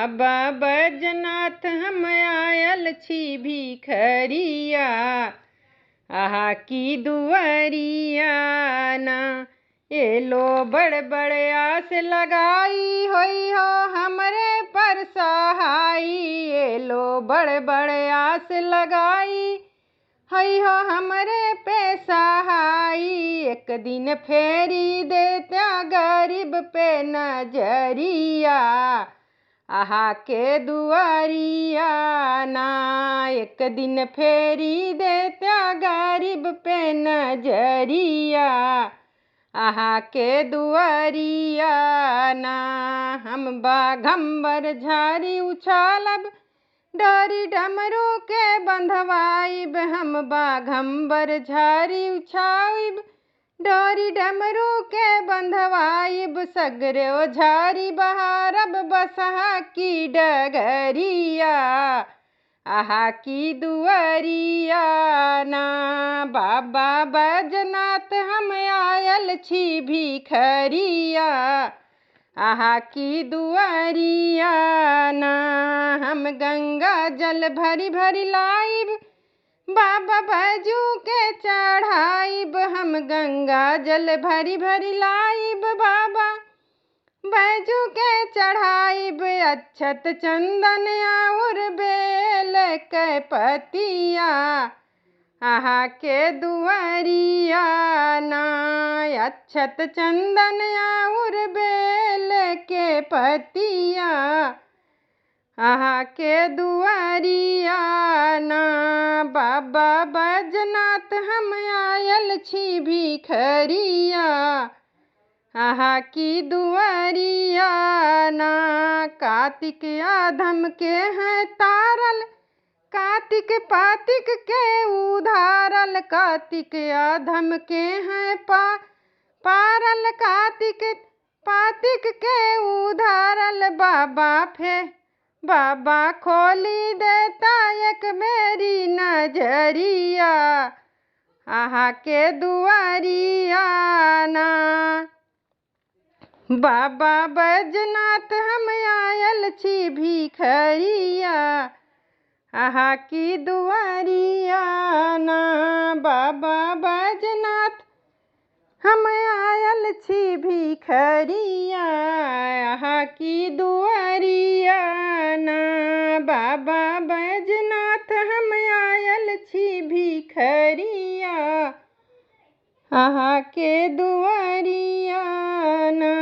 बाबा बैजनाथ हम आयल छी भिखरिया, आहा की दुआरिया ना। एलो बड़ बड़ आस लगाई होई हो हमरे पर सहाई, एलो बड़ बड़ आस लगाई हई हो हमरे पे सहाई। एक दिन फेरी देत्या गरीब पे नजरिया, आहा के दुआरिया ना। एक दिन फेरी देत्या गरीब पे नजरिया, आहा के दुआरिया ना। हम बाघंबर झारी उछालब, डोरी डमरू के बंधवाइब, हम बाघंबर झारी उछाइब, डोरी डमरू के बंधवाइब। सगरो झारी बहारब बसहा की डगरिया, आहा की दुआरिया ना। बाबा बैजनाथ हम आयल छी भिखरिया, आहा की दुआरिया ना। हम गंगा जल भरी भरी लाइब, बाबा बैजू के चढ़ाइब, हम गंगा जल भरी भरी लाइब, बाबा बैजू के चढ़ाइब। अक्षत चंदन और बेल के पतिया, आहा के दुआरिया ना। अक्षत चंदन और बेल के पतिया, आहा के दुआरिया ना। बाबा बैजनाथ हम आयल छी भिखरिया, आहा की दुआरिया ना। कार्तिक आधम के हैं तारल, कार्तिक पातिक के उधारल, कार्तिक आधम के हैं पारल, कार्तिक पातिक के उधारल। बाबा खोली देता एक मेरी नजरिया, आहा के दुआरिया ना। बाबा बैजनाथ हम आयल छी भिखरिया, आहा की दुआरिया ना। बाबा बैजनाथ हम आयल छी भिखरिया, आहा की दुआरिया ना। बाबा बैजनाथ हम आयल छी भिखरिया, आहा के दुआरिया ना।